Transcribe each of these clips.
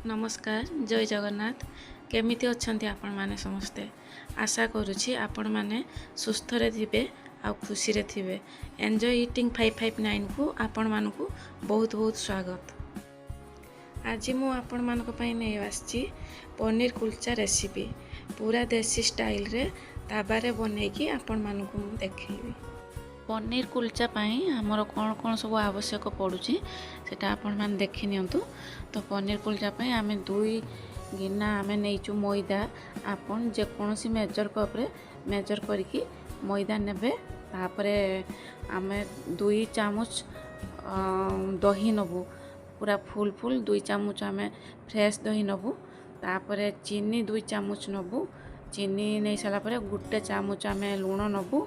नमस्कार जय जगन्नाथ केमिति अच्छंती आपण माने समस्ते आशा करूछि आपण माने सुस्थ रे थिबे आ खुशी रे थिबे एन्जॉय ईटिंग 559 को आपण मानकु बहुत बहुत स्वागत। आज मु आपण मानक पई नै आछि पनीर कुलचा रेसिपी पूरा देसी स्टाइल रे ताबा रे बनेकी आपण मानकु मु देखैबी। पनीर कुलचा पाई हमर कौन कौन सब आवश्यक पड़ुची सेटा आपण मान देखि नियंतु। तो पनीर कुलचा पाई आमे दुई गिना आमे नैचु मैदा आपण जे कोनोसी मेजर कप रे मेजर करके मैदा नेबे तापरे आमे 2 चामच दही नबु पूरा फुल फुल 2 चामच आमे फ्रेश दही नबु तापरे चीनी 2 चामच नबु चीनी नै साला परे गुटे चामच आमे लूण नबु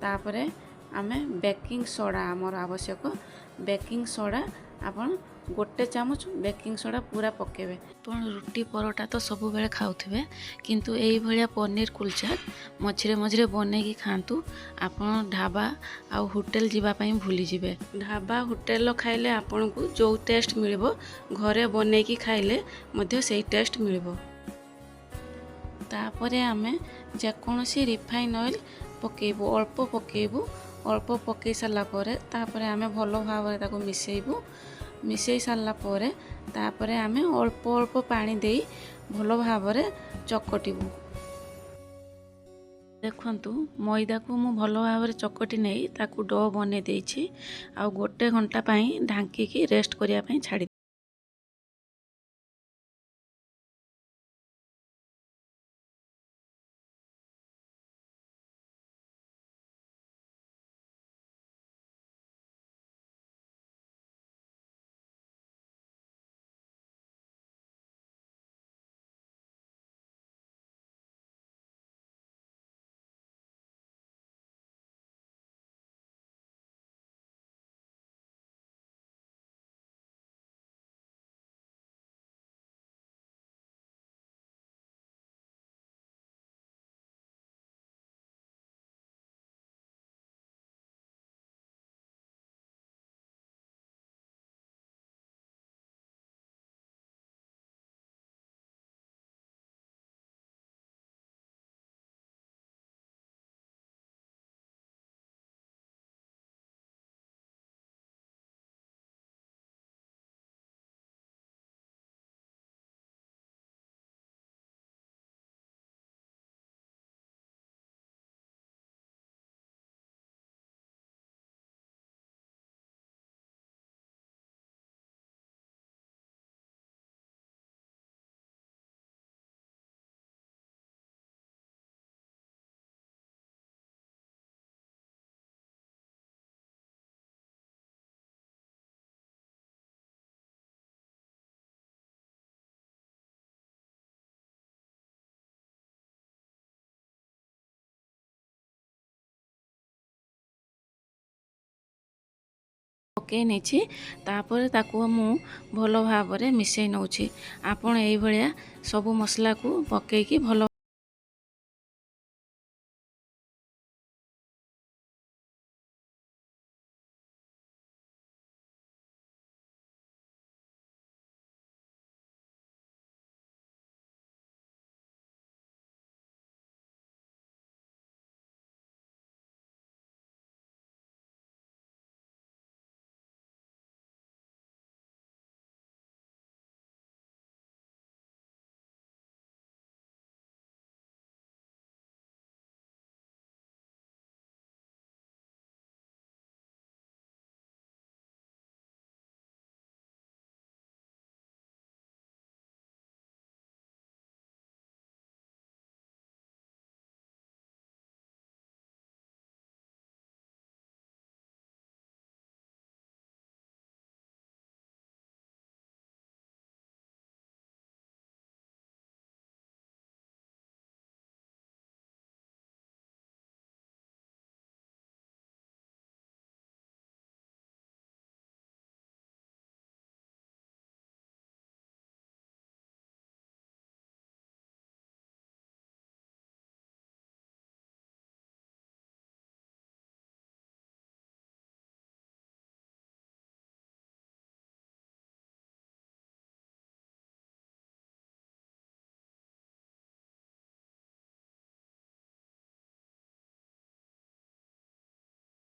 तापरे आमे बेकिंग सोडा आमर आवश्यक बेकिंग सोडा आपण गोटे चामच बेकिंग सोडा पूरा पकेबे। आपण रुटी परोटा तो सब बेले खाउथिबे किंतु एई भलिया पनीर कुलचा मझिरे मझिरे बने की खांतु आपण ढाबा आ होटल जीवा पई भूली जिवे। ढाबा होटल खाइले आपण को जो टेस्ट मिलबो घरे बने की खाइले मध्य सेही टेस्ट मिलबो। तापरे आमे जे कोनोसी रिफाइन ऑयल पकेबो अल्प पकेबो अल्प पकई सारा पर तापरे आमे भलो भाव रे ताको मिसेइबु मिसेई सारा पर तापरे आमे अल्प अल्प पानी देई भलो भाव रे चकटिबु। देखंतु मैदा को मु भलो भाव रे चकटी नै ताको डो बने देछि आ गोटे घंटा पई ढांकी की रेस्ट करिया पई छाडी। पकई नहीं तापर ताको मु भलो भाव रे मिसई नउछि आपण एई भलिया सब मसला को पकई की भलो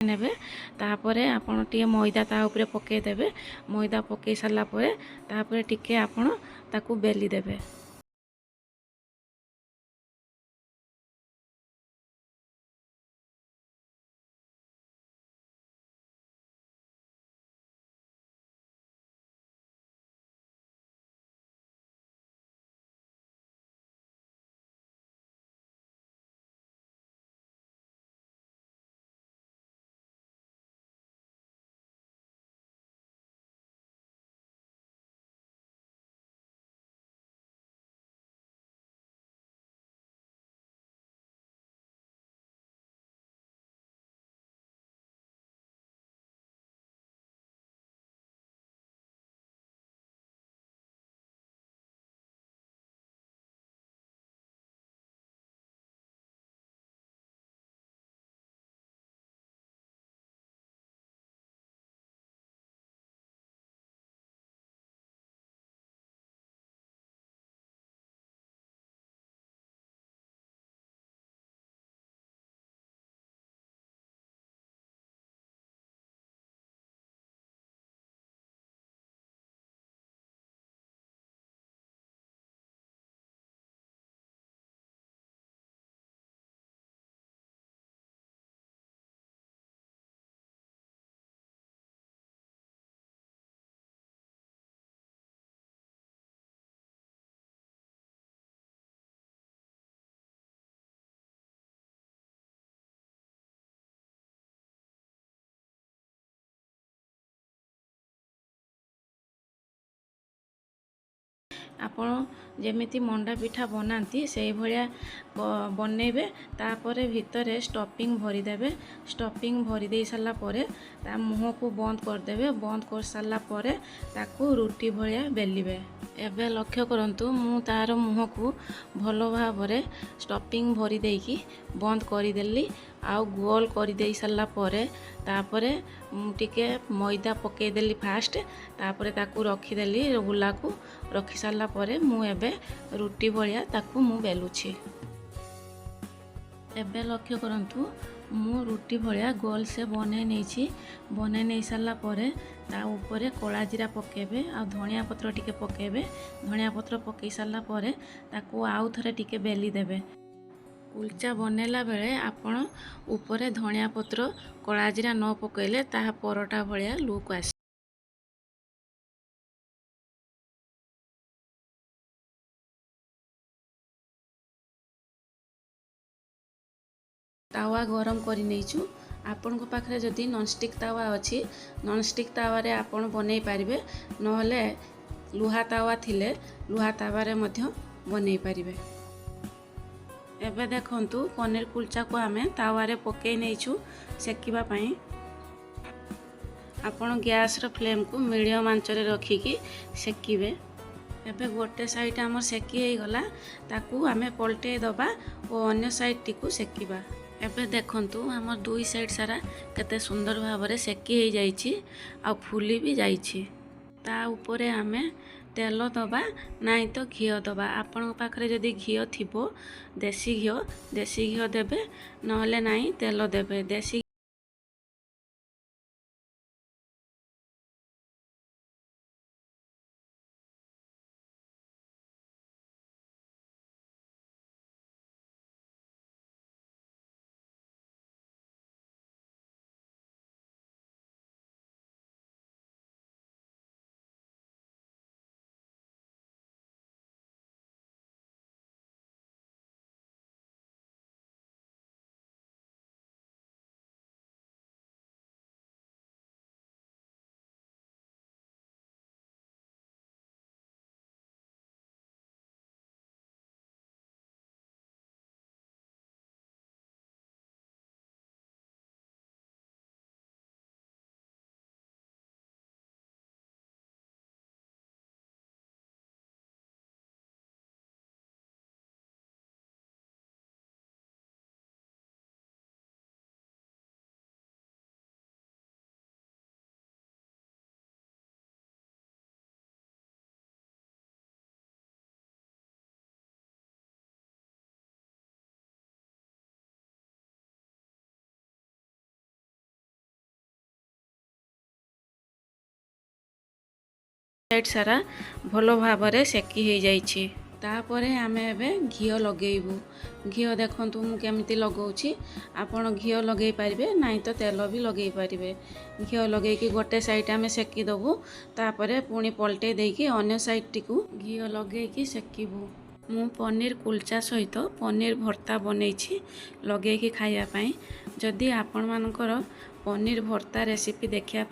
ନେବେ। ତାପରେ ଆପଣ ଟିକେ ମଇଦା ତା ଉପରେ ପକାଇ ଦେବେ। ମଇଦା ପକାଇ ସାରିଲା ପରେ ତାପରେ ଟିକେ ଆପଣ ତାକୁ ବେଲି ଦେବେ। ଆପଣ ଯେମିତି ମଣ୍ଡା ପିଠା ବନାନ୍ତି ସେଇଭଳିଆ ବନେଇବେ। ତାପରେ ଭିତରେ ଷ୍ଟଫିଂ ଭରିଦେବେ। ଷ୍ଟଫିଂ ଭରି ଦେଇ ସାରିଲା ପରେ ତା ମୁହଁକୁ ବନ୍ଦ କରିଦେବେ। ବନ୍ଦ କରିସାରିଲା ପରେ ତାକୁ ରୁଟି ଭଳିଆ ବେଲିବେ। ଏବେ ଲକ୍ଷ୍ୟ କରନ୍ତୁ, ମୁଁ ତାର ମୁହଁକୁ ଭଲ ଭାବରେ ଷ୍ଟଫିଂ ଭରି ଦେଇକି ବନ୍ଦ କରିଦେଲି। ଆଉ ଗୋଲ କରିଦେଇ ସାରିଲା ପରେ ତାପରେ ଟିକେ ମଇଦା ପକାଇଦେଲି ଫାଷ୍ଟ। ତାପରେ ତାକୁ ରଖିଦେଲି ଗୁଲାକୁ। ରଖି ସାରିଲା ପରେ ମୁଁ ଏବେ ରୁଟି ଭଳିଆ ତାକୁ ମୁଁ ବେଲୁଛି। ଏବେ ଲକ୍ଷ୍ୟ କରନ୍ତୁ, ମୁଁ ରୁଟି ଭଳିଆ ଗୋଲ ସେ ବନେଇ ନେଇଛି। ବନେଇ ନେଇ ସାରିଲା ପରେ ତା ଉପରେ କଳା ଜିରା ପକାଇବେ ଆଉ ଧଣିଆ ପତ୍ର ଟିକେ ପକାଇବେ। ଧଣିଆ ପତ୍ର ପକାଇ ସାରିଲା ପରେ ତାକୁ ଆଉ ଥରେ ଟିକେ ବେଲି ଦେବେ। କୁଲଚା ବନେଇଲା ବେଳେ ଆପଣ ଉପରେ ଧଣିଆ ପତ୍ର କଳା ଜିରା ନ ପକାଇଲେ ତାହା ପରଟା ଭଳିଆ ଲୁକ୍ ଆସେ। ତାୱା ଗରମ କରି ନେଇଛୁ। ଆପଣଙ୍କ ପାଖରେ ଯଦି ନନଷ୍ଟିକ୍ ତାୱା ଅଛି, ନନଷ୍ଟିକ୍ ତାୱାରେ ଆପଣ ବନେଇ ପାରିବେ। ନହେଲେ ଲୁହା ତାୱା ଥିଲେ ଲୁହା ତାୱାରେ ମଧ୍ୟ ବନେଇ ପାରିବେ। ଏବେ ଦେଖନ୍ତୁ, ପନିର କୁଲଚାକୁ ଆମେ ତାୱାରେ ପକାଇ ନେଇଛୁ ସେକିବା ପାଇଁ। ଆପଣ ଗ୍ୟାସର ଫ୍ଲେମ୍କୁ ମିଡ଼ିୟମ୍ ଆଞ୍ଚରେ ରଖିକି ସେକିବେ। ଏବେ ଗୋଟେ ସାଇଡ଼୍ ଆମର ସେକି ହେଇଗଲା, ତାକୁ ଆମେ ପଲଟେଇ ଦେବା ଓ ଅନ୍ୟ ସାଇଡ଼୍ଟିକୁ ସେକିବା। ଏବେ ଦେଖନ୍ତୁ, ଆମର ଦୁଇ ସାଇଡ଼୍ ସାରା କେତେ ସୁନ୍ଦର ଭାବରେ ସେକି ହେଇଯାଇଛି ଆଉ ଫୁଲି ବି ଯାଇଛି। ତା ଉପରେ ଆମେ ତେଲ ଦେବା, ନାଇଁ ତ ଘିଅ ଦେବା। ଆପଣଙ୍କ ପାଖରେ ଯଦି ଘିଅ ଥିବ, ଦେଶୀ ଘିଅ ଦେବେ, ନହେଲେ ନାଇଁ ତେଲ ଦେବେ। ଦେଶୀ ସାଇଡ୍ ସାରା ଭଲ ଭାବରେ ସେକି ହେଇଯାଇଛି। ତାପରେ ଆମେ ଏବେ ଘିଅ ଲଗେଇବୁ। ଘିଅ ଦେଖନ୍ତୁ ମୁଁ କେମିତି ଲଗାଉଛି। ଆପଣ ଘିଅ ଲଗେଇ ପାରିବେ, ନାଇଁ ତ ତେଲ ବି ଲଗେଇ ପାରିବେ। ଘିଅ ଲଗେଇକି ଗୋଟେ ସାଇଡ୍ ଆମେ ସେକି ଦେବୁ, ତାପରେ ପୁଣି ପଲଟେଇ ଦେଇକି ଅନ୍ୟ ସାଇଡ୍ଟିକୁ ଘିଅ ଲଗେଇକି ସେକିବୁ। ମୁଁ ପନିର କୁଲଚା ସହିତ ପନିର ଭର୍ତ୍ତା ବନେଇଛି ଲଗେଇକି ଖାଇବା ପାଇଁ। ଯଦି ଆପଣମାନଙ୍କର ପନିର ଭର୍ତ୍ତା ରେସିପି ଦେଖିବା